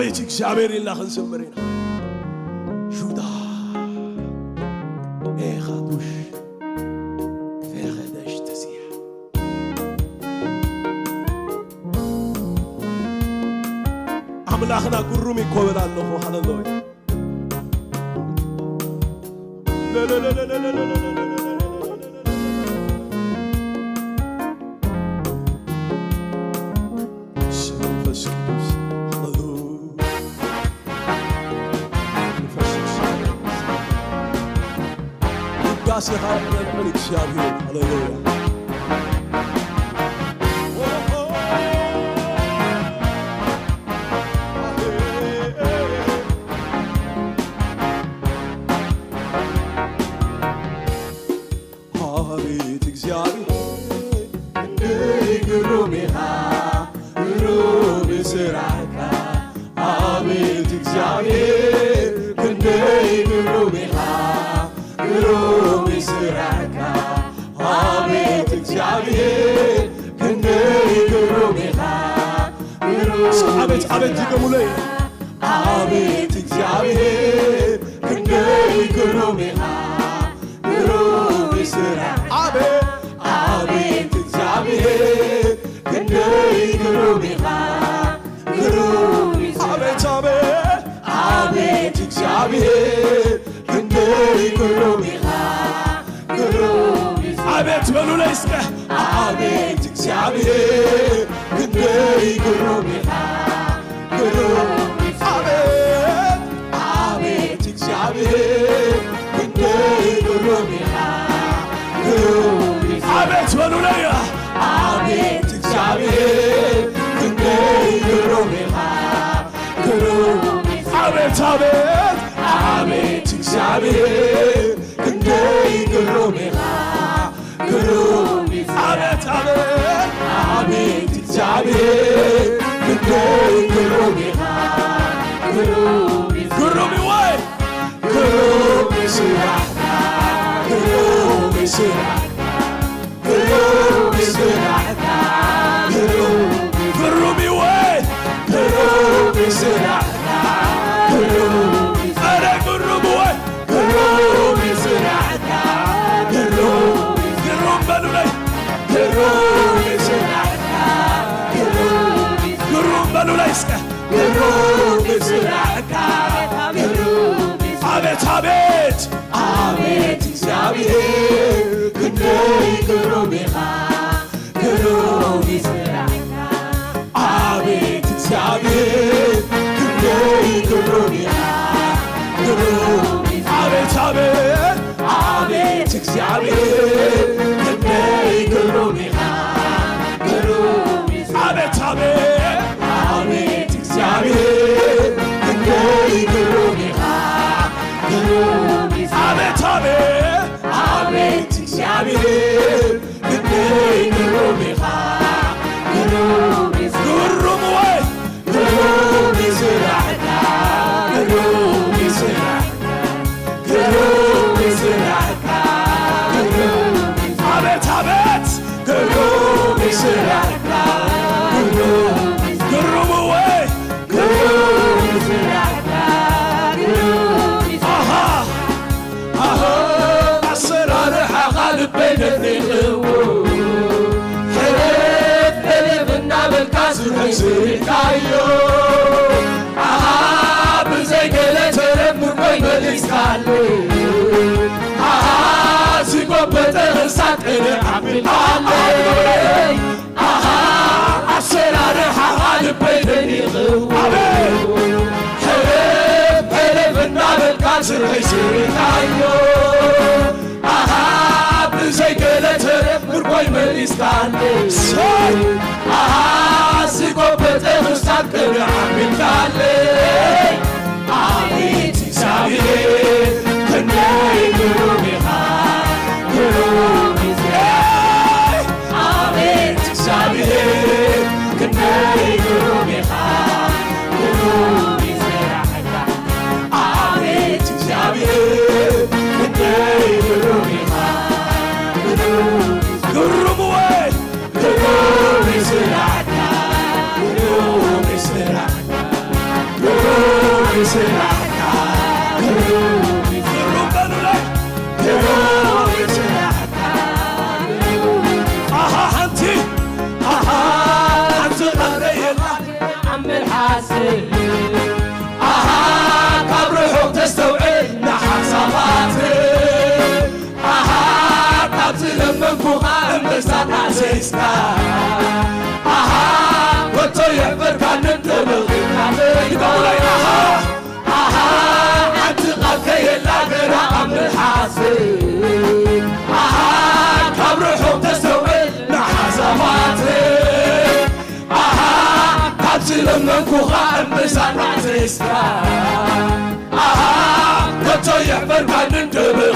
አቤት እግዚአብሔር ይላኽን ዘምሬና ጁዳ ኤኻዱሽ ፈረደሽ ተሲያ አምላኽና ጉሩም ይኮበላለሁ ሃሌሉያ سيخاف من الملك شابير هللويا አቤት እግዚአብሔር ግሩምሃ ግሩም ስራካ አቤት እግዚአብሔር ግሩምሃ ግሩም ስራካ አቤት እግዚአብሔር ግሩምሃ አቤት አቤት ይገሙለይ አቤት እግዚአብሔር ግሩምሃ ግሩም ስራካ አቤት እግዚአብሔር ግሩምሃ ግሩም አቤት አቤት አቤት እግዚአብሔር አቤት በሉ ላይ እስከ አቤት እግዚአብሔር ግሩምሃ አቤት አቤት እግዚአብሔር ግሩምሃ አቤት በሉ ላይ አቤት እግዚአብሔር ግሩምሃ አቤት አቤት አቤት እግዚአብሔር ግሩምሃ አቤት አቤት አቤት እግዚአብሔር ግሩምሃ ግሩም ወይ ግሩም ስራካ ግሩም ስራካ ግሩም ስራካ ግሩም ወይ ግሩም ስራካ አረ ግሩም ወይ ግሩም ስራካ ግሩም በሉ ላይ ግሩም ስራካ ግሩም በሉ ላይ እስከ ግሩም ስራካ አቤት አቤት አቤት እግዚአብሔር ግሩምሃ ግሩም ስራካ አቤት እግዚአብሔር ግሩምሃ አቤት አቤት አቤት እግዚአብሔር ግሩምሃ አቤት አቤት አቤት እግዚአብሔር ግሩምሃ አቤት አቤት አቤት እግዚአብሔር ግሩምሃ ግሩም ወይ ግሩም ስራካ ግሩም ስራካ ግሩም ስራካ አቤት አቤት ግሩም ስራካ ግሩም ወይ ግሩም ስራካ አሃ አሃ አሰራርሃ ልበይ ደልው ሕረት ሕልፍና መልካስ ስሪካዮ አሃ ብዘይገለተ ምርኮይ መልስካለ አሃ ሲጎበጠ እሳት አብልካለ አሃ አሰራርሃ ልበይ ደልው ሕረት ሕልፍና መልካስ ስሪካዮ አሃ ብዘይገለተ ምርኮይ መልስካለ አሃ ሲጎበጠ እሳት አብልካለ አቤት እግዚአብሔር ግሩምሃ አቤት እግዚአብሔር ግሩምሃ አቤት እግዚአብሔር ግሩምሃ ግሩም ወይ ግሩም ስራ حاسب كاب روحك تستوعب حساباتي كاب تلمنكو انبساط عزيزنا وانتو يحبر كان ندبغ يقولي انت قلبك يلا قرا عم الحاسب كاب روحك تستوعب حساباتي كاب تلمنكو انبساط عزيزنا وانتو يحبر كان ندبغ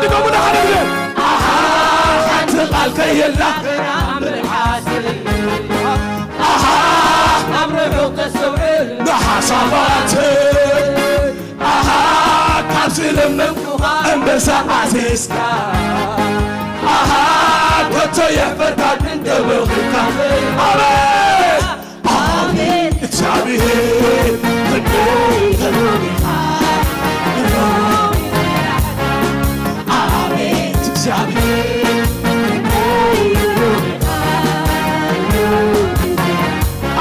نقومنا حنبلن انت قلبك يلا قرا عم الحاسب روحك تستوعب حساباتي كابسي لمنكو انبساط عزيزنا وانتو يحبر كان ندبغ آمين آمين እግዚአብሔር አቤት እግዚአብሔር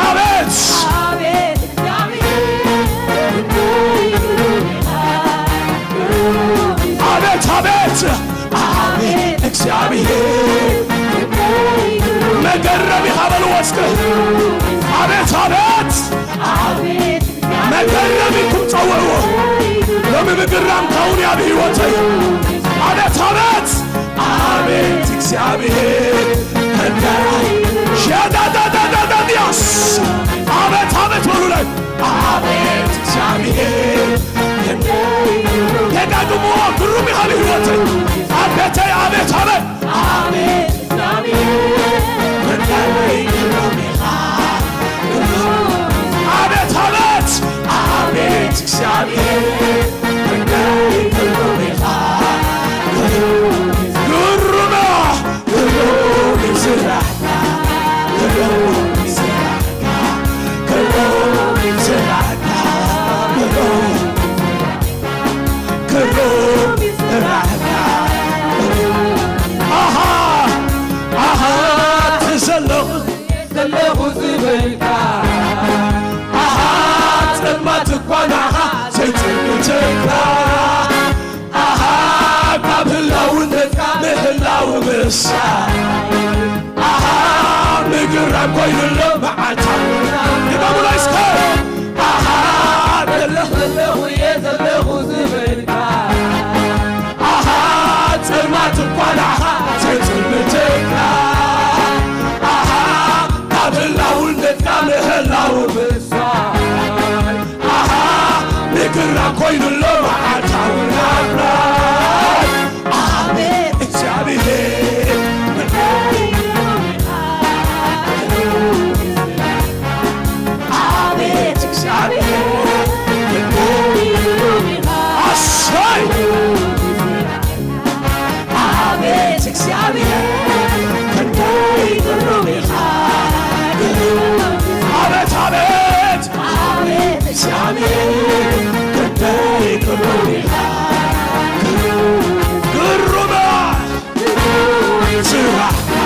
አቤት አቤት አቤት አቤት እግዚአብሔር መገረም ይኸበል ወስክ አቤት አቤት መገረም ይኩም ጸወሩ ለምግራም ካውን ያብ ሕይወተይ አቤት አቤት አቤት እግዚአብሔር ከዳይ ሸዳዳዳዳዳዲያስ አቤት አቤት በሉ ላይ አቤት እግዚአብሔር የዳግሞ ግሩም ይኸል ሕይወተይ አቤተይ አቤት አቤት አቤት እግዚአብሔር ከዳይ ግሩም አቤት አቤት አቤት እግዚአብሔር ከዳይ ግሩም ግሩም ግሩም ይስራና ግሩም ይስራና ግሩም ይስራና ግሩም ይስራና ትዘለኹ ዝብልካ ጽልማት እኳናኻ ዘይትምትካ ካብ ህላውነትካ ምህላው ምሳይ ምግራም ኮይኑሎ መዓልታውና ንበሙላይስከ ዘለኹ እየ ዘለኹ ዝብልካ ጽልማት እኳናኻ ዘይትምትካ ካብ ህላውነትካ ምህላው ምሳይ ምግራም ኮይኑሎ መዓልታውና አቤት እግዚአብሔር አቤት እግዚአብሔር አሳይ አቤት እግዚአብሔር ከዳይ ግሩም አቤት አቤት አቤት እግዚአብሔር ከዳይ ግሩም ግሩም ስራህና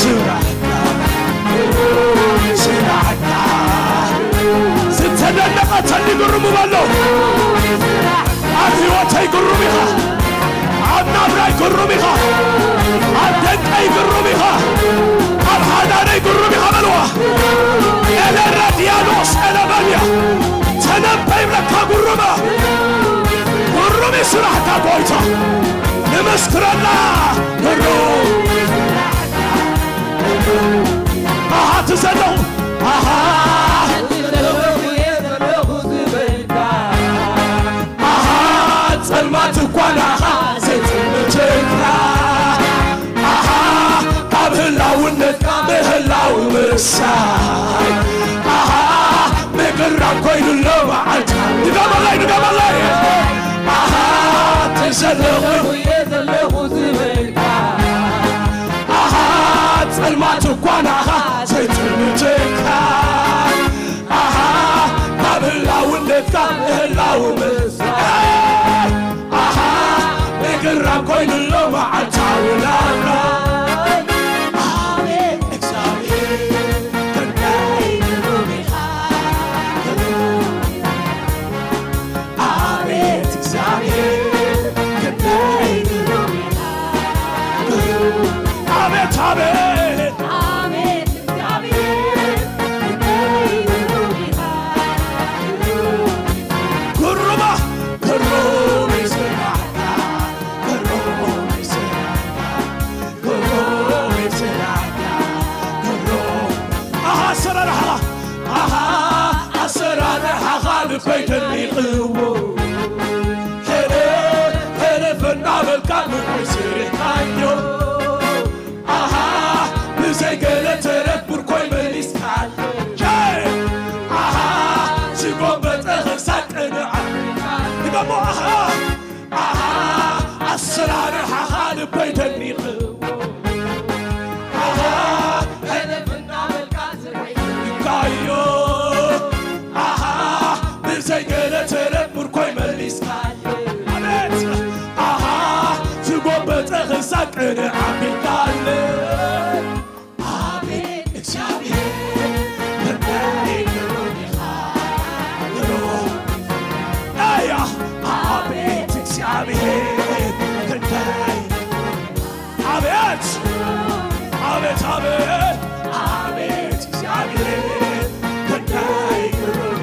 ስራህና ስራህና ስተደነቀ ተኒ ግሩም በለው ኣብ ሕይወተይ ግሩም ኢኻ ኣብ ናብራይ ግሩም ኢኻ ኣብ ደንቀይ ግሩም ኢኻ ኣብ ሓዳነይ ግሩም ኢኻ በልዋ ኤለረድያኖስ ኤለበልያ ተነበይ ብለካ ግሩመ ግሩም ስራሕካ ጎይታ ንመስክረና ግሩም ትዘለኹ ጸልማት እኳናኻ ዘይትምትካ ካብ ህላውነትካ ምህላው ምሳይ ምግራም ኮይኑሎ መዓልታ ንገበላይ ትዘለኹ ዘለኹ ዝብልካ ጸልማት እኳናኻ ዘይትምትካ ካብ ህላውነትካ ምህላው ምሳይ ምግራም ኮይኑሎ መዓልታውና አቤት እግዚአብሔር ከዳይ ልበይተኒ ቅዎ ሕልፍና መልካም ኮይስርታዮ ኣሃ ብዘይገለተረት ብርኮይ መሊስካል ኣሃ ዝጎበጠ ክሳድ ቅንዓ ንገሞ ኣሃ ኣሰራርሓኻ ልበይተኒ ቅዎ ዘይገለተረት ብርኮይ መሊስካል ኣቤት ኣሃ ዝጎበጠ ክሳድ ቅንዓ ቢልካለ ኣቤት እግዚአብሔር ክንደይ ግሩም ኢኻ እያ ኣቤት እግዚአብሔር ክንደይ ኣቤት ኣቤት ኣቤት ኣቤት እግዚአብሔር ክንደይ ግሩም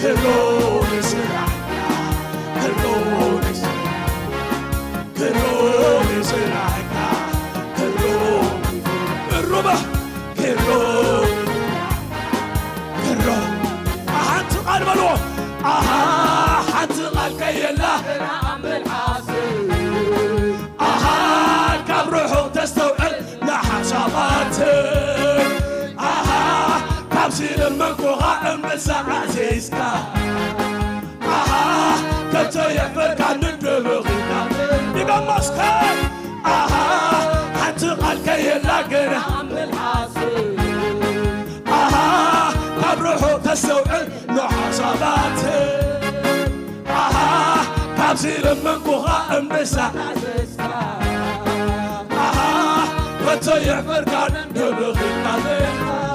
Hello, Israel. Hello, Israel. Hello, Israel. Hello, Roma. Hello, hello. أحد قلبه. أحد قلبك يلا. أحد كبره تستوعب لحساباته. كابسين المنكوها أمسا عزيزكا كبسو يفرك عن الدبغيكا يقا مسكين حتى قالك يلاقنا كبروحو تستوعب لحساباته كابسين المنكوها أمسا عزيزكا كبسو يفرك عن الدبغيكا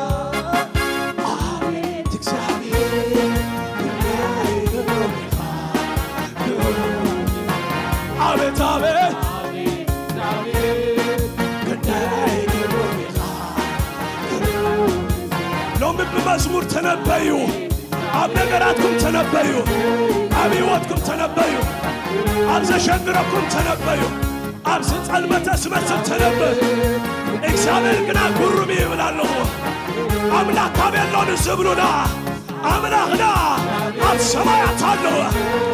አቤት አቤት ክንደይ ግሩም ኢኻ ሎሚ ብመዝሙር ተነበዩ ኣብ ነገራትኩም ተነበዩ ኣብ ሕይወትኩም ተነበዩ ኣብ ዘሸግረኩም ተነበዩ ኣብ ዝጸልመተ ዝመስል ተነበዩ እግዚአብሔር ግና ግሩም ይብል ኣለኹ ኣምላክ ኣበየሎን ዝብሉና ኣምላኽና ኣብ ሰማያት ኣለዎ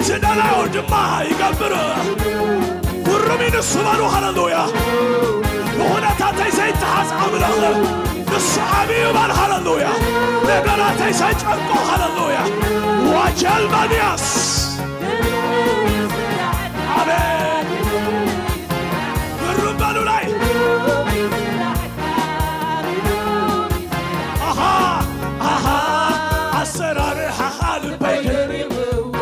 ዝደለዮ ድማ ይገብር ግሩም ንሱ በሉ ሃሌሉያ ብኹነታተይ ዘይተሓዝ ኣምላኽ ንሱ ዓብዪ በል ሃሌሉያ ነገራተይ ዘይጨንቆ ሃሌሉያ ዋጀልመንያስ አሜን ግሩም በሉ ላይ አሰራርሓኻ ልበይተኒ ቅዎ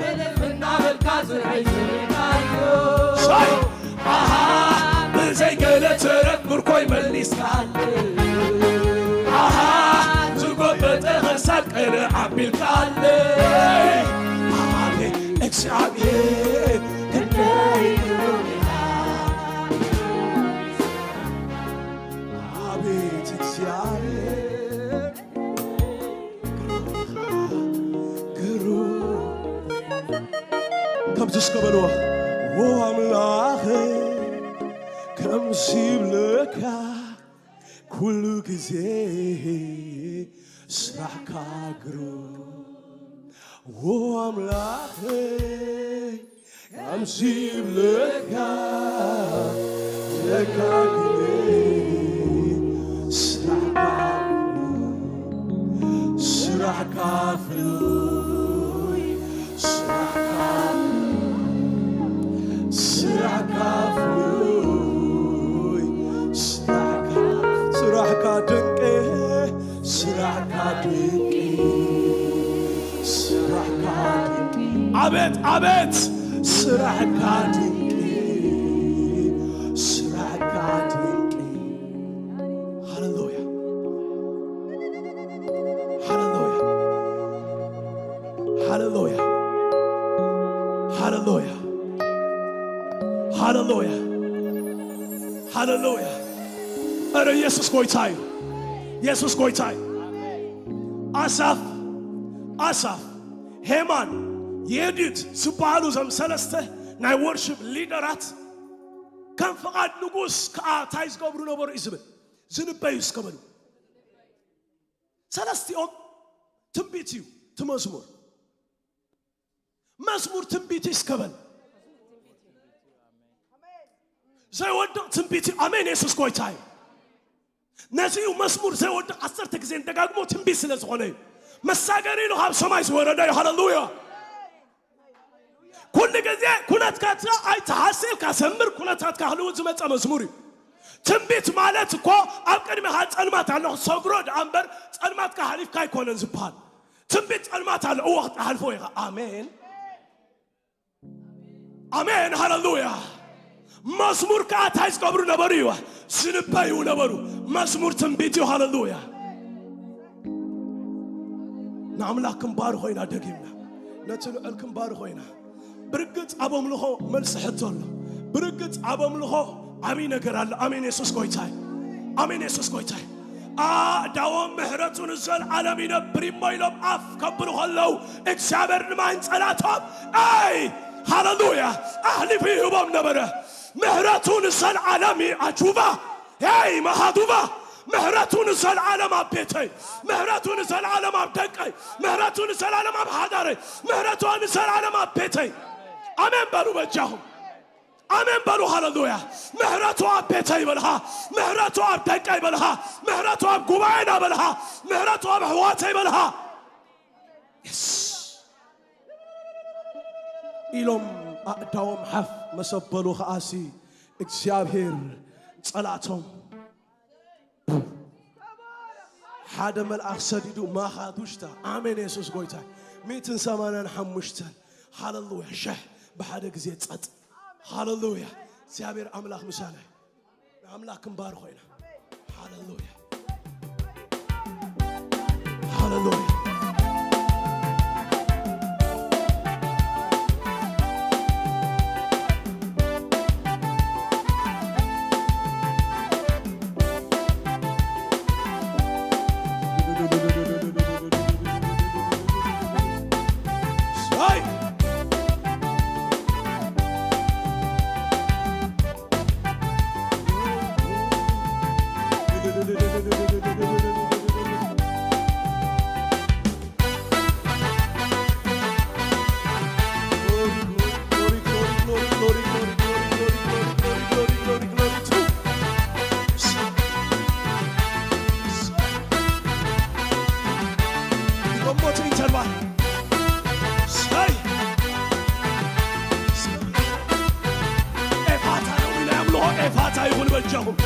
ሕልፍና መልካም ዝሕዝናዮ ብዘይገለተረት ብርኮይ መሊስካል ዝጎበጠ ክሳድ ቅንዓ ቢልካለ ኣቤት እግዚአብሔር ክንደይ ግሩም ኢኻ ኣቤት እግዚአብሔር كم تسكبلوا واملاخ كم سيبلك كل كزي سرعك عقرو واملاخ كم سيبلك لك سرعك عقرو سرعك عقرو ስራሕካ ድንቂ ስራሕካ ድንቂ ስራሕካ ድንቂ አቤት አቤት ስራሕካ ድንቂ ስራሕካ ድንቂ ሃሌሉያ ሃሌሉያ ሃሌሉያ ሃሌሉያ ሃሌሉያ ሃሌሉያ ኧረ ኢየሱስ ጌታዬ ኢየሱስ ጌታዬ አሳፍ ሄማን የዲት ዝበሃሉ ዘም ሰለስተ ናይ ወርሺፕ ሊደራት ከም ፍቓድ ንጉስ ከዓ እንታይ ዝገብሩ ነበሩ እዩ ዝብል ዝንበዩ እስከበሉ ሰለስቲኦም ትንቢትዩ ትመዝሙር መዝሙር ትንቢት እስከበል ዘይወድቕ ትንቢት አሜን ኢየሱስ ጎይታይ ነዚዩ መዝሙር ዘይወድቕ 10 ጊዜ ደጋግሞ ትንቢት ስለዝኾነ መሳገሪ ነው ካብ ሰማይ ዝወረደ ሃሌሉያ ኩሉ ጊዜ ኩነትካ አይተሐሰብካ ሰምር ኩነታትካ ህልው ዝመፀ መዝሙር እዩ ትንቢት ማለት እኮ ኣብ ቅድሚኻ ጸልማት ኣለኹ ሰግሮድ ኣምበር ጸልማትካ ሓሊፍካ ኣይኮነን ዝበሃል ትንቢት ጸልማት ኣለ ወቕቲ ሓልፎ ኢኻ አሜን አሜን ሃሌሉያ መዝሙር ከዓ እንታይ ዝገብሩ ነበሩ እዩ ዝንበዩ ነበሩ መዝሙር ትንቢት እዩ ሃሌሉያ ንኣምላክ ክንባር ኮይና ደጊምና ነቲ ልዑል ክንባር ኮይና ብርግጽ ኣብ ኣምልኾ መልሲ ሕቶ ኣሎ ብርግጽ ኣብ ኣምልኾ ዓብይ ነገር አለ አሜን ኢየሱስ ጎይታይ አሜን ኢየሱስ ጎይታይ ዳዎም ምህረቱን ዘለዓለም ይነብር ይሞይሎም አፍ ከብሩ ከለው እግዚአብሔር ንማን ጸላቶም አይ ሃሌሉያ አህሊፍ ይሁቦም ነበረ ምህረቱን ዘለዓለም አጁባ አይ ማሃዱባ ምህረቱን ዘለዓለም አቤተይ ምህረቱን ዘለዓለም አብደቀይ ምህረቱን ዘለዓለም አብሃዳረይ ምህረቱን ዘለዓለም አቤተይ አሜን በሉ በጃሁም አሜን በሉ ሃሌሉያ ምህረቱ አቤተ ይበልሃ ምህረቱ አብደቀ ይበልሃ ምህረቱ አብ ጉባኤና ይበልሃ ምህረቱ አብ ህዋተ ይበልሃ ኢሎም አዳዎም ሓፍ መሰበሉ ኸኣሲ እግዚአብሔር ጸላቶም ሓደ መልአኽ ሰዲዱ ማኻዱሽታ አሜን ኢየሱስ ጎይታይ 185 ሃሌሉያ ሸህ በሓደ ጊዜ ጸጥ ሃሌሉያ እግዚአብሔር አምላክ ምሳሌ አምላክ ክንባር ኮይና ሃሌሉያ ሃሌሉያ ኤፋታ ይሁን በጃሁም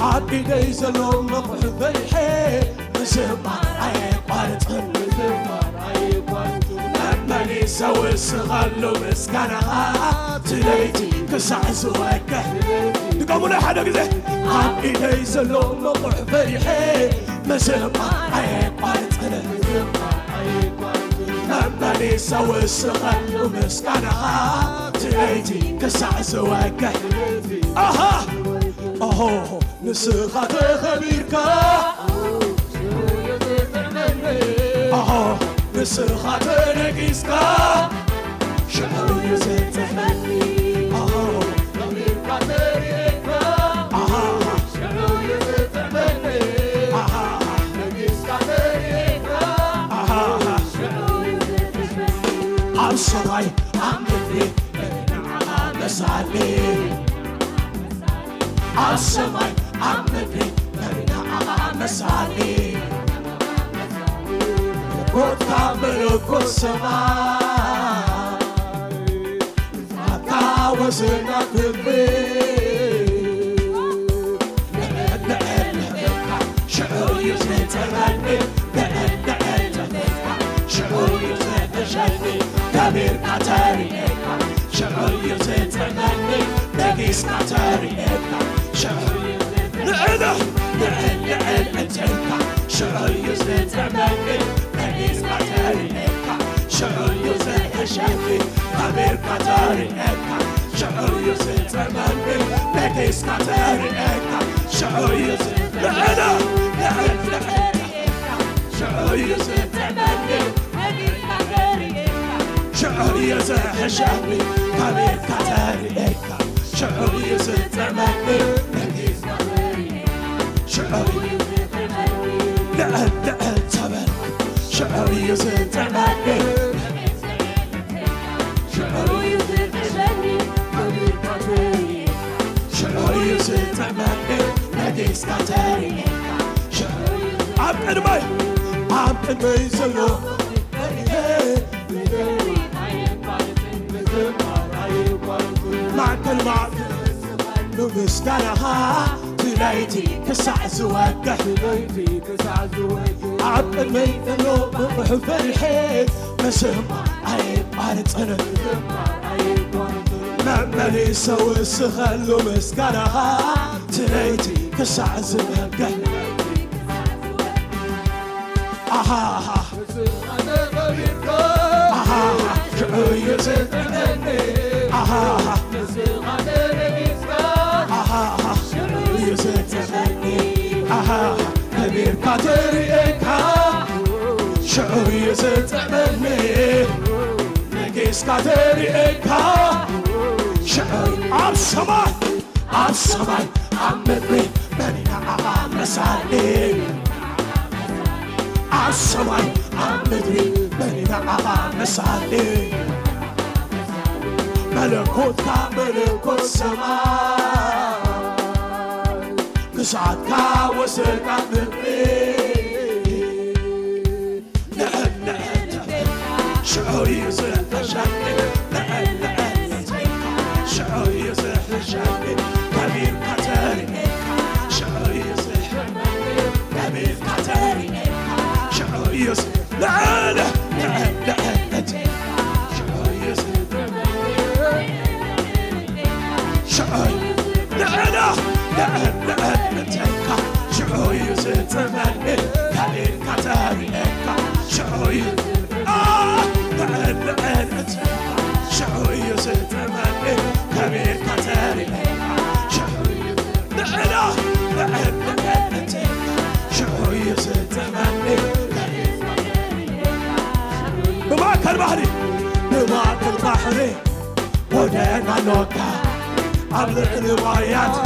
عقيدي زلوم مقح فرحي مزمار عيقوانت مزمار عيقوانت لما نسوي الصغلو مسكنها تليتي كسع زواكه تقومون حدا كذا عقيدي زلوم مقح فرحي مزمار عيقوانت مزمار عيقوانت لما نسوي الصغلو مسكنها تليتي كسع زواكه اها أوه نسخة خبيركا أوه نسخة نقيسكا شعور يزيد تحملني أوه خبيركا تريكا أوه شعور يزيد تحملني أوه نقيسكا تريكا أوه شعور يزيد تحملني عالصراي عمدني نعم مسالي عالسماي عمدني مرنا مسالي قد تعملك السماء فاتا وزنا تبي شعور يزيد تغني شعور يزيد تشني كبير كتاري شعور يزيد تغني نقيس كتاري نعلة تمني نجيس كتاري إكا شعور يوسف الشافي أمير كتاري إكا شعور يوسف تمني نجيس كتاري إكا شعور يوسف لأنا شعور يوسف تمني نجيس كتاري إكا شعور يوسف الشافي أمير كتاري إكا شعور يوسف تمني نجيس كتاري إكا شعور لأن تبارك شعور يوسف تمني شعور يوسف تمني أمير كتاري شعور يوسف تمني نجيس كتاري عم انمي زلو معك المعك نمسكنها تلايتي كسع زواجه عم انمي زلو بحب الحيط مسمع عيب عارض انا مملي سوي السخلو مسكنها تلايتي كسع زواجه آها شعور يوسف تمني آها شعور يوسف تمني آها كبير كتاري إكا شعور يوسف تمني نجيس كتاري إكا شعور عم سماي عم مدري منينا عم مسالي عالسماي عمدري بنينا عم مسالي ملكوتك ملكوت سماي قصعتك وسلطك بالبيت لأن شعور يزرع الجنة لأن شعور يزرع الجنة كبير كتاري شعور يزرع كبير كتاري شعور يوسف لعنة شعور يوسف شعور لعنة شعور يوسف تمني كبير كتاري شعور لعنة شعور يوسف تمني كبير كتاري شعور لعنة شعور يوسف تمني بمعك البحري ودينا نوكا قبل الروايات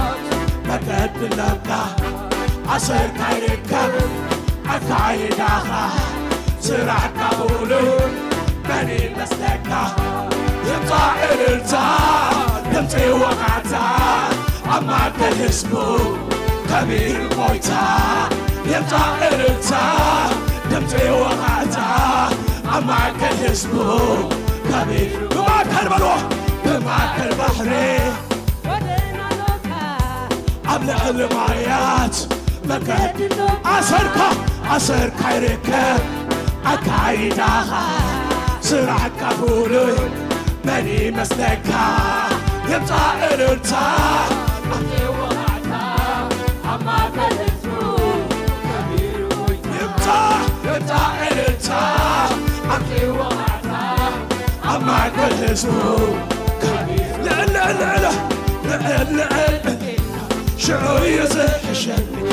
مدد لك عصير كايركب أكايداها سرع قبولون بني مسلكا يبقى إلتا يمتي وقعتا أما كالهسمو كبير مويتا يبقى إلتا يمتي وقعتا أما كالهسمو كبير بمعك البلوح بمعك البحري قبل المعيات مكان عصر كايركب أكايداها سرع كفولي بني مسلكا يبقى إلتا أمي وقعتا أما كالهسمو كبير يبقى إلتا أمي وقعتا أما كالهسمو كبير لا شعور يزح شني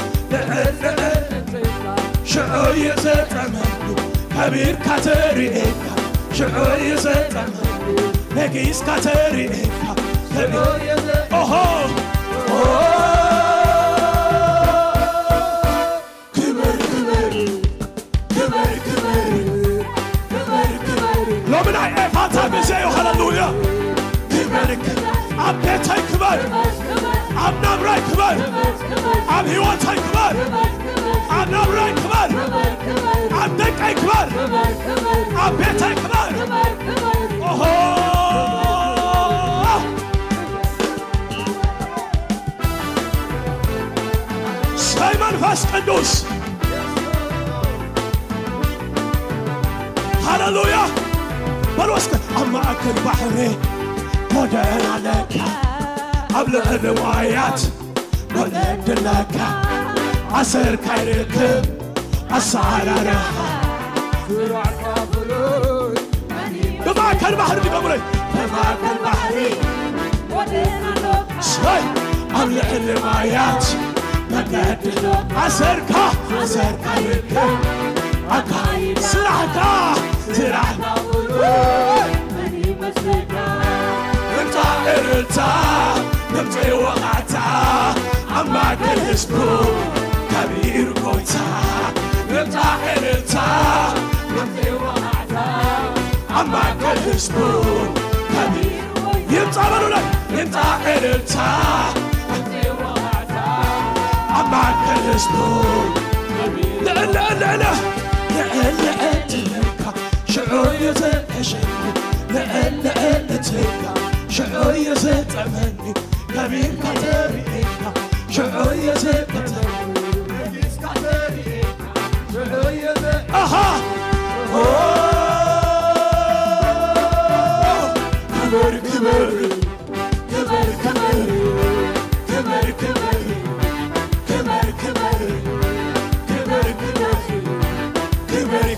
شعور يزح تمني كبير كتاري إكا شعور يزح تمني نجيس كتاري إكا شعور يزح كبر لو من عي فاتا بزيو هللويا كبر عم بيتاي كبر عم نمراي كبر عم هيواتاي كبر عم نمراي كبر عم دقاي كبر عم بيتاي كبر ساي منفس قدوس هللويا بلوسك أما أكل بحري ودين عليك قبل الروايات ولد لك عصير كايركب أسعارنا سرعة فلوس بمعكل بحر بقبري معك البحري ودينا لوكا شوي أملأ المايات مقاد عسركا لك أكايد سرعكا فلوس مني مسكا انت إرتا نمتي وقعتا أما كل اسبوع كبير قويتا انت إرتا نمتي وقعتا أما كل اسبوع كبير يمتعملوا لك انت إرتا نمتي وقعتا أما كل اسبوع لا لا لا لا لا تلك شعوري زتشني لا لا تلك شعوري زتمني كبير كتابيك شعوري زتمني أها كبر كبر كبر كبر كبر كبر كبر كبر كبر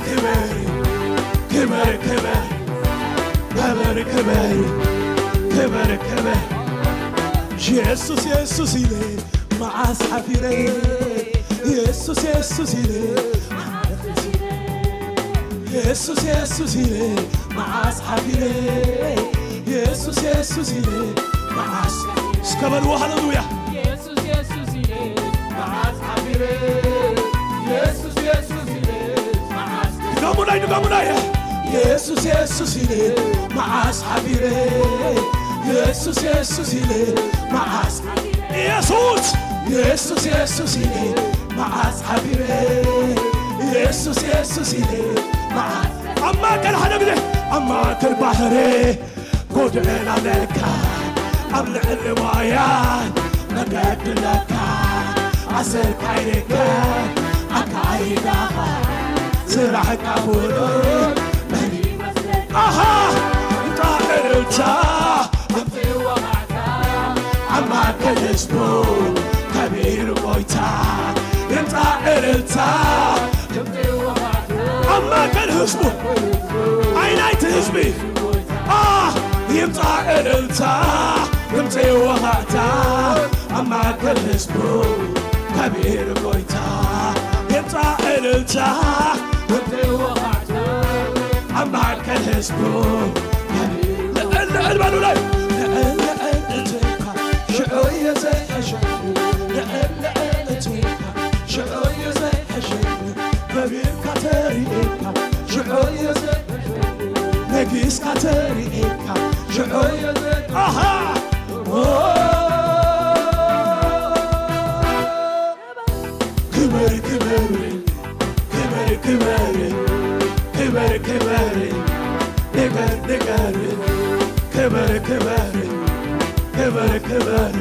كبر كبر كبر كبر كبر كبر يسوس يسوس إلي مع أصحابي يسوس يسوس إلي يسوس يسوس إلي مع أصحابي يسوس يسوس إلي مع أصحابي اسكبر هللويا يسوس يسوس إليه مع أصحابي يسوس يسوس إليه مع أصحابي نقامونا يسوس يسوس إلي مع أصحابي يسوس يسوس إلي مع أصحابي يسوس يسوس يسوس إلي مع أصحابي يسوس يسوس إلي مع أما كان حدا بده أما كان بحري قدرنا لك أملأ الروايات نقد لك عسل عينك أكايدها زرعك أبورك مني مسكا أها طائرتا نمتي وقعتا أما كل اسبوع كبير بويتا طائرتا نمتي وقعتا أما كل اسبوع عينيت هزبي يمطع إلتا يمطي وقعتا أما كل اسبوع كبير بويتا يمطع إلتا نمتي وقعتا أما كل اسبوع المالو لاي شعوية زي حشاني شعوية زي حشاني كبير كتاريكا شعوية زي حشاني نقيس كتاريكا شعوية زي أها كبر كبر كبر كبر كبر كبر نقر نقر كبر كبر كبر كبر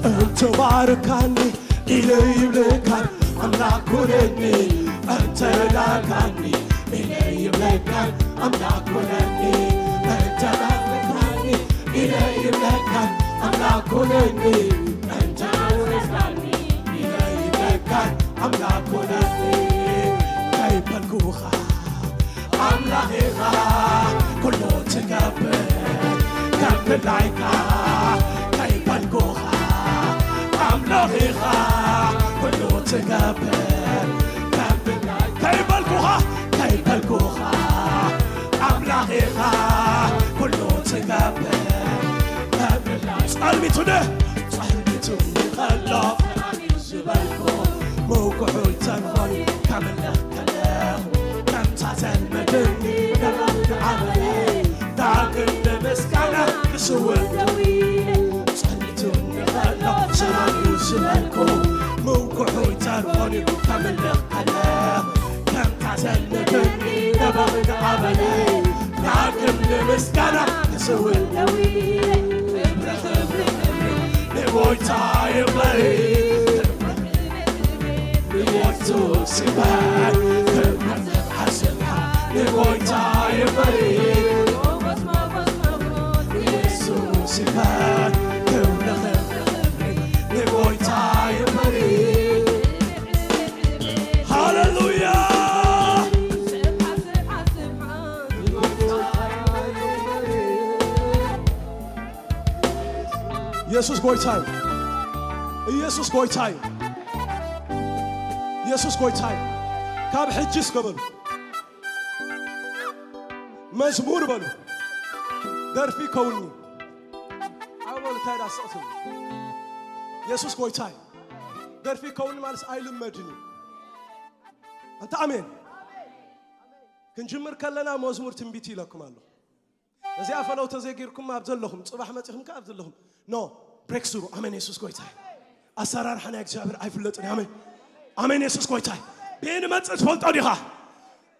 أنت باركاني إلي يملكان أملاك ولدني أنت لاكاني إلي يملكان أملاك ولدني أنت لاكاني إلي يملكان أملاك ولدني أنت لاكاني إلي يملكان أملاك ولدني كيف الكوخة أملاكها كله تكبر كم العيكة كيف الكوخة أملاكها كله تكبر كيف الكوخة كيف الكوخة أملاكها كله تكبر قلبي تونه قلبي تونه خلاف سبالكو موقع التنفر كامل كلام كم تعزل مدني دمت عملي داقم مسكنة بسوى قلبي تونه خلاف سبالكو موقع التنفر كامل كلام كم تعزل مدني دمت عملي داقم مسكنة بسوى Boy, tie a blade. The boy to see back. The boy, tie a blade. So see back. The boy, tie a blade. Hallelujah. ጎይታይ ኢየሱስ ጎይታይ ኢየሱስ ጎይታይ ካብ ሕጅስ ከበሉ መዝሙር በሉ ደርፊ ከውኒ አወል ታይዳ ሰጥቶ ኢየሱስ ጎይታይ ደርፊ ከውኒ ማለት አይልመድኒ አንተ አሜን ክንጅምር ከለና መዝሙር ትንቢት ይለኩማለሁ እዚያ ፈለው ተዘጊርኩም አብዘለኩም ጽባህ መጽሕም ከአብዘለኩም ኖ ብሬክስሩ አሜን ኢየሱስ ጎይታይ አሰራር ሐና እግዚአብሔር አይፍለጥኒ አሜን አሜን ኢየሱስ ጎይታይ ቤን መጽት ፈልጦ ዲኻ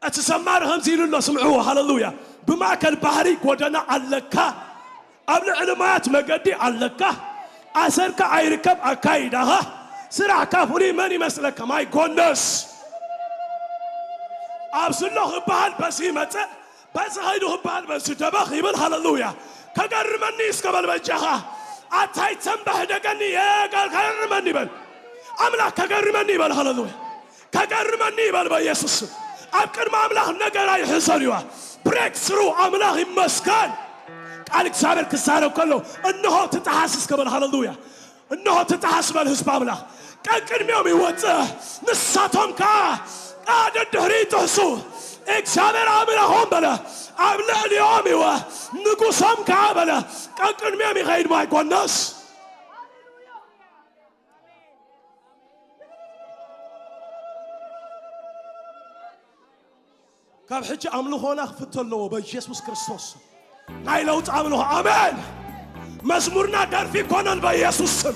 أتسمعهم زيلو الله سمعوه هاللويا بمعكل بحري قدنا علكا قبل علمات مقدي علكا أسرك عيركب أكايدها سرع كافوري ماني مسلك ما يقولنس أبصر له بحال بسيمة بس هيدو بحال بس تبخ يبل هاللويا كقر مني قبل بجها أتاي تنبه دقني يا قال كقر مني بل أملاك كقر مني بل هاللويا كقر مني بل بيسوس أبكر ما أملاخ نقر أي حصريوه بريك ثرو أملاخ مسكان قالك سامر كساره كله إنه تتحسس قبل هاللويا إنه تتحسس بالحسب أملاخ كان كرميهم يوجه نساتهم قاعد الدهري تحسو إك سامر أملاخهم بلا أملا اليوم يوه نقصهم كابلا كان كرميهم يغير ما يكون ناس كاب حجة عملوه هنا فتلوا بيسوع كريستوس نايلوت عملوه آمين مزمورنا دار في كونن بيسوع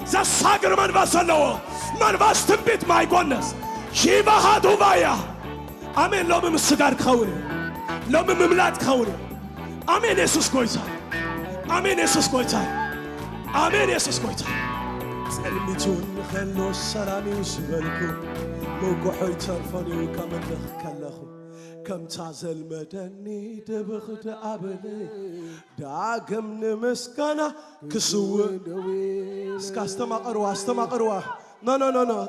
زساجر من بسلوا من بس تنبيت ما يقولنس شيبا هادو بايا آمين لو بمسجار خوري لو بمملات خوري آمين يسوع كويسا آمين يسوع كويسا آمين يسوع كويسا سلمتون خلوا السلامي وسبلكم موقعي ترفني وكمن نخلخو كم تعزل مدني دبخت أبني داقم نمسكنا كسوة استمع قروة نا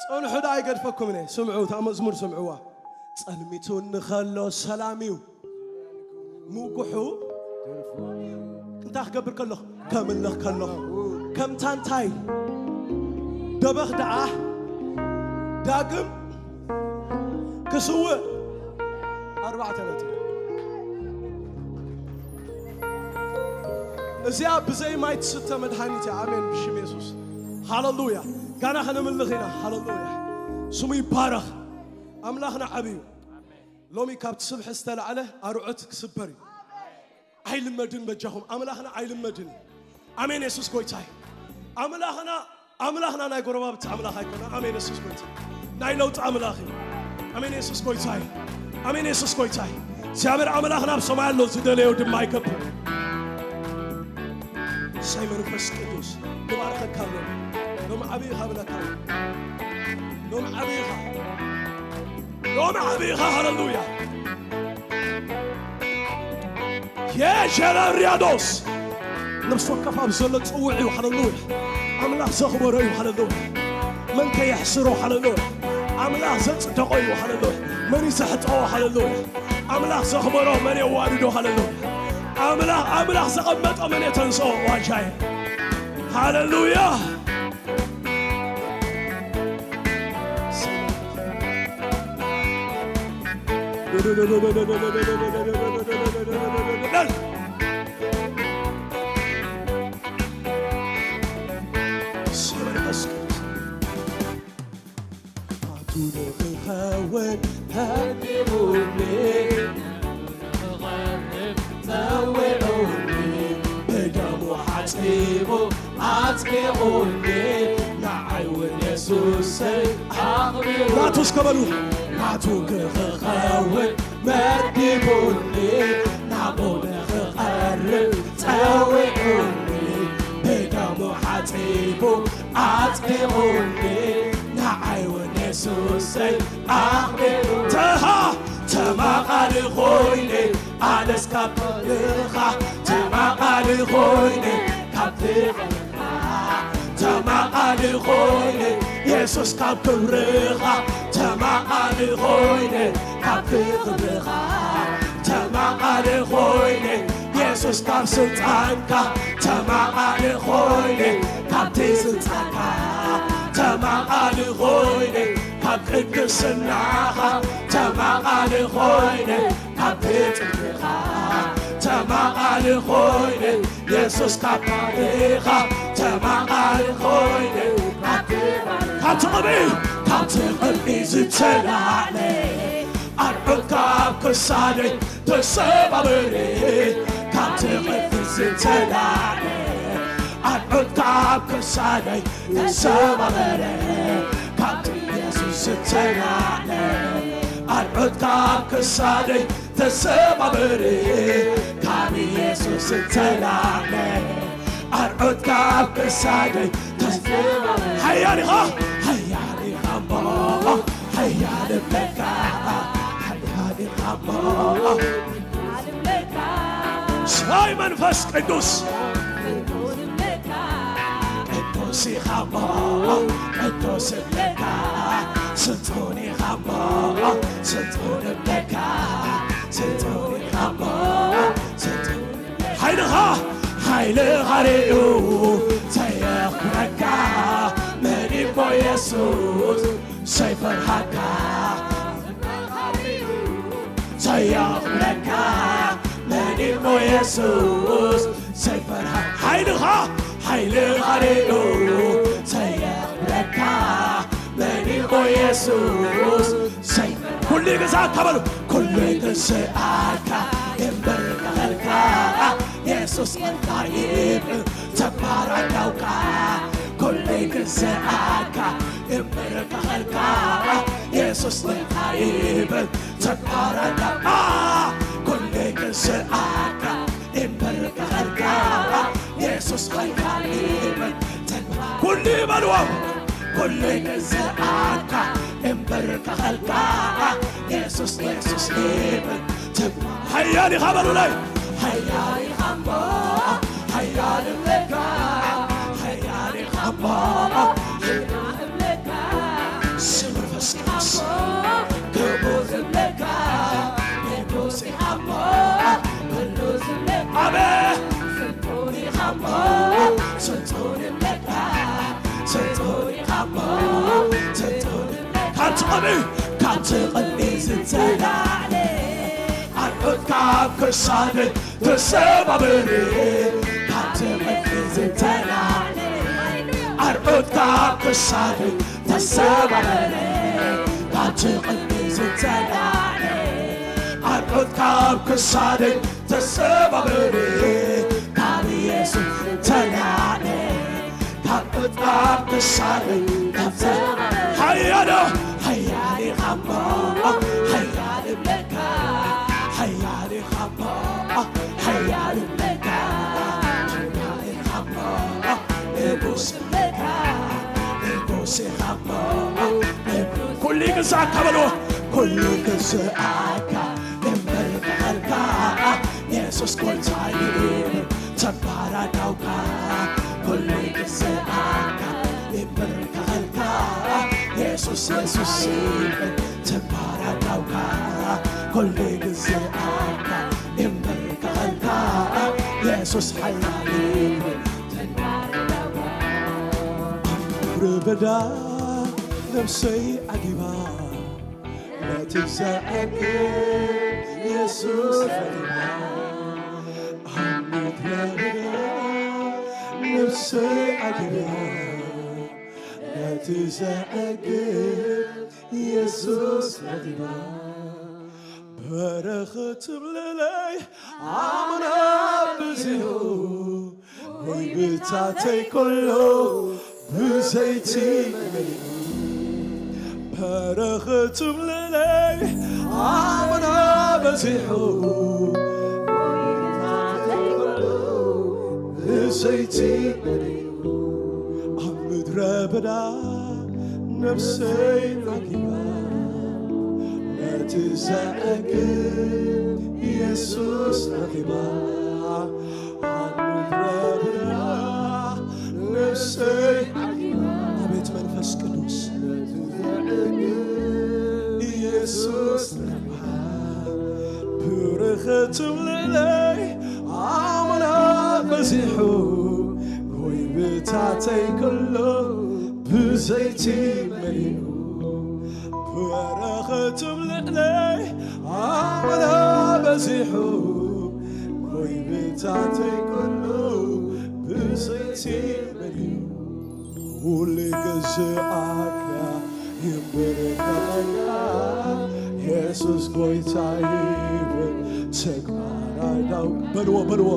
صنحوا داي قد فكمني سمعوا ثام مزمور سمعوه صلميتون نخلو سلاميو موقحو انت اخبر كله كمل لك كله كم تانتاي دبخ دعاه داقم كسوة 34 إزاي بزي ما يتستة مدحانيتي آمين بشم يسوس هاللويا كان احنا من لغينا هاللويا سمي بارخ أملاخنا عبيو لومي كابت صبح استل عليه أروعتك سبري عيل المدن بجاهم أملاخنا عيل المدن آمين يسوس كويتاي أملاخنا ناي قربابت أملاخ هيكونا آمين يسوس كويتاي ناي لوت أملاخي آمين يسوس كويتاي آمين يسوس كويتاي سامر أملاخنا بسماع له زدلي ودماي كبر سايمر فسكتوس مبارك كلام نوم أبيها بلا كلام نوم أبيها هاللويا يا شلال رياضوس نفس وقف بزلة صوعي وهاللويا أملاخ صخبري وهاللويا من كي يحسروا هاللويا أملاخ زت دقي وهاللويا من يسحتوا هاللويا أملاخ صخبروا من يواردوا هاللويا أملاخ زقمت من يتنصوا واجاي هاللويا هون هدموني غرب زوعوني بدمو عتقوني نعيون يسوس أخبروني لا تسكبلوا لا تقخون مدبوني نعبون غرب زوعوني بدمو عتقوني نعيون يسوس أخبروني تما قال خويني أنس كبرخا تما قال خويني كبرخا تما قال خويني يسوس كبرخا تما قال خويني كبرخا تما قال خويني ኢየሱስ ካብ ስልጣንካ ተማቓሊ ኾይነ ካብቲ ስልጣንካ ተማቓሊ ኾይነ ካብ ቅድስናኻ ተማቓሊ ኾይነ ካብቲ ጽድቕኻ ተማቓሊ ኾይነ ኢየሱስ ካብ ባሪኻ ተማቓሊ ኾይነ ካብቲ ቅድሚ ዝተላዕለ ኣርዑትካ ኣብ ክሳደይ ተሰባበረ ካብቲ ቅድሚ ዝተላዕለ ኣርዑትካ ኣብ ክሳደይ ተሰባበረ ካብቲ ኢየሱስ ዝተላዕለ ኣርዑትካ ኣብ ክሳደይ ተሰባበረ ካብ ኢየሱስ ዝተላዕለ ኣርዑትካ ኣብ ክሳደይ ተሰባበረ ሓያል ኢኻ ሓያል ኢኻ እሞ ሓያል እምለካ ሓያል ኢኻ እሞ ሳይ መንፈስ ቅዱስ ቅዱስ ኢኻ እሞ ቅዱስ እምለካ ስልጡን ኢኻ እሞ ስልጡን እምለካ ስልጡን ኢኻ እሞ ስልጡን ሓይልኻ ሓይልኻ ርኡ ዘየኽብረካ መን እሞ ኢየሱስ ዘይፈርሃካ ዘየኽብረካ መን እሞ ኢየሱስ ዘይፈርሃካ ሓይልኻ ሓይልኻ ርኡ ዘየኽብረካ መን እሞ ኢየሱስ ኩሉ ግዛእካ በሉ ኩሉ ግዝኣካ እምበርከኸልካ ኢየሱስ እንታይብ ተባረከውካ ኩሉ ግዝኣካ እምበርከኸልካ ኢየሱስ እንታይብ ተባረከውካ ኩሉ ግዝኣካ እምበርከኸልካ ኢየሱስ እንታይብ ኩሉ በልዎም ኩሉ ግዝኣካ እምበርከኸልካ ኢየሱስ ኢየሱስ ይብል ሓያል ኢኻ በሉ ላይ ሓያል ኢኻ እሞ ሓያል እምለካ ሓያል ኢኻ እሞ ሓያል እምለካ መንፈስ ቅዱስ ቅዱስ እምለካ ቅዱስ ኢኻ እሞ ቅዱስ እምለካ አሜን ስልጡን ኢኻ እሞ ስልጡን እምለካ ስልጡን ኢኻ እሞ ስልጡን ካብቲ ቅድሚ ዝተላዕለ ኣርዑትካ ኣብ ክሳደይ ተሰባበረ ካብቲ ቅድሚ ዝተላዕለ ኣርዑትካ ኣብ ክሳደይ ተሰባበረ ካብቲ ቅድሚ ዝተላዕለ ኣርዑትካ ኣብ ክሳደይ ተሰባበረ ካብ ኢየሱስ ዝተላዕለ ኣርዑትካ ኣብ ክሳደይ ተሰባበረ ሓያል ሓያል ኢኻ እሞ ሓያል እምለካ ሓያል ኢኻ እሞ ሓያል እምለካ ሓያል ኢኻ እሞ ንጉስ እምለካ ንጉስ ኢኻ እሞ ኩሉ ግዝኣካ በልዎ ኩሉ ግዝኣካ እምበርከኸልካ ኢየሱስ ጐይታ ይብል ተባረከውካ ኩሉ ግዝኣካ እምበርከኸልካ ኢየሱስ ኢየሱስ ይብል ተባረከውካ ኩሉ ግዝኣካ እምበርከኸልካ ኢየሱስ ሓያል ይብል ተባረከውካ ምድረ በዳ ነፍሰይ ዓጊባ ነቲ ዘዕግብ ኢየሱስ ፈሪዳ ኣብ ምድረ በዳ ነፍሰይ ዓጊባ ነቲ ዘዕግብ ኢየሱስ ፈሪዳ በረኸት እምለለይ ኣመና ብዙ ወይ ብታተይ ኩሉ ብዘይቲ በረኸት እምለለይ ኣመና በዚሑ ብዘይቲ ኣብ ምድረ በዳ ነፍሰይ ዓጊባ ነቲ ዘዕግብ ኢየሱስ ረኺባ ኣብ ምድረ በዳ ነፍሰይ ዓጊባ አቤት መንፈስ ቅዱስ ነቲ ዘዕግብ ኢየሱስ ረኺባ በረኸት እምለለይ ቤታተይ ኩሉ ብዘይቲ መሊኡ በረኸትም ልዕለይ ኣመና በዚሑ ወይ ቤታተይ ኩሉ ብዘይቲ መሊኡ ሁሌ ገዝኣካ ይምበረካካ ኢየሱስ ጐይታ ይብል ተግባራዳው በልዎ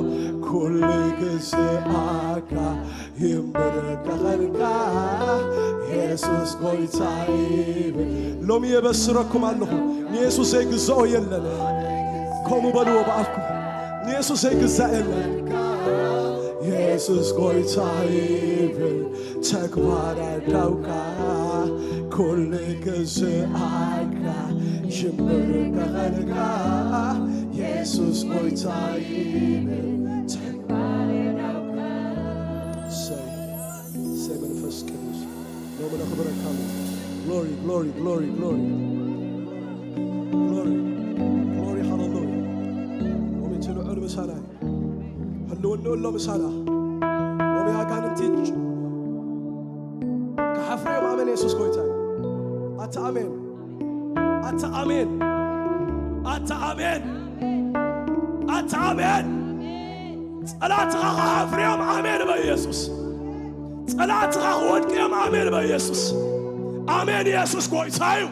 ኩሉ ገዝኣካ ይምበረካካ ኢየሱስ ጐይታ ይብል ሎሚ የበስረኩም ኣለኹ ንኢየሱስ ዘይግዝኦ የለን ከምኡ በልዎ በኣልኩም ንኢየሱስ ዘይግዛእ የለን ኢየሱስ ጐይታ ይብል ተግባራዳውካ ኩሉ ገዝኣካ ይምበረካካ ኢየሱስ ጐይታ ይብል ተግባራዳውካ ሰይ መንፈስ ቅዱስ ሎሚ ነኽብረካ ግሎሪ ግሎሪ ግሎሪ ግሎሪ ግሎሪ ግሎሪ ሃሌሉያ ሎሚ ትልዑል ምሳና ህልውንኡ ሎ ምሳና ሎሚ ኣጋንንቲ ከሓፍርዮም ኣሜን ኢየሱስ ጐይታ ኣተ ኣሜን ኣተ ኣሜን ኣተ ኣሜን ኣተ ኣሜን ጸላትኻ ከሓፍርዮም ኣሜን በኢየሱስ ጸላትኻ ክወድቅዮም ኣሜን በኢየሱስ ኣሜን ኢየሱስ ጐይታ እዩ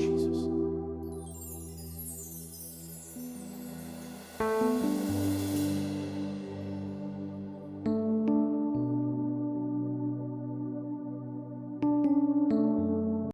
Jesus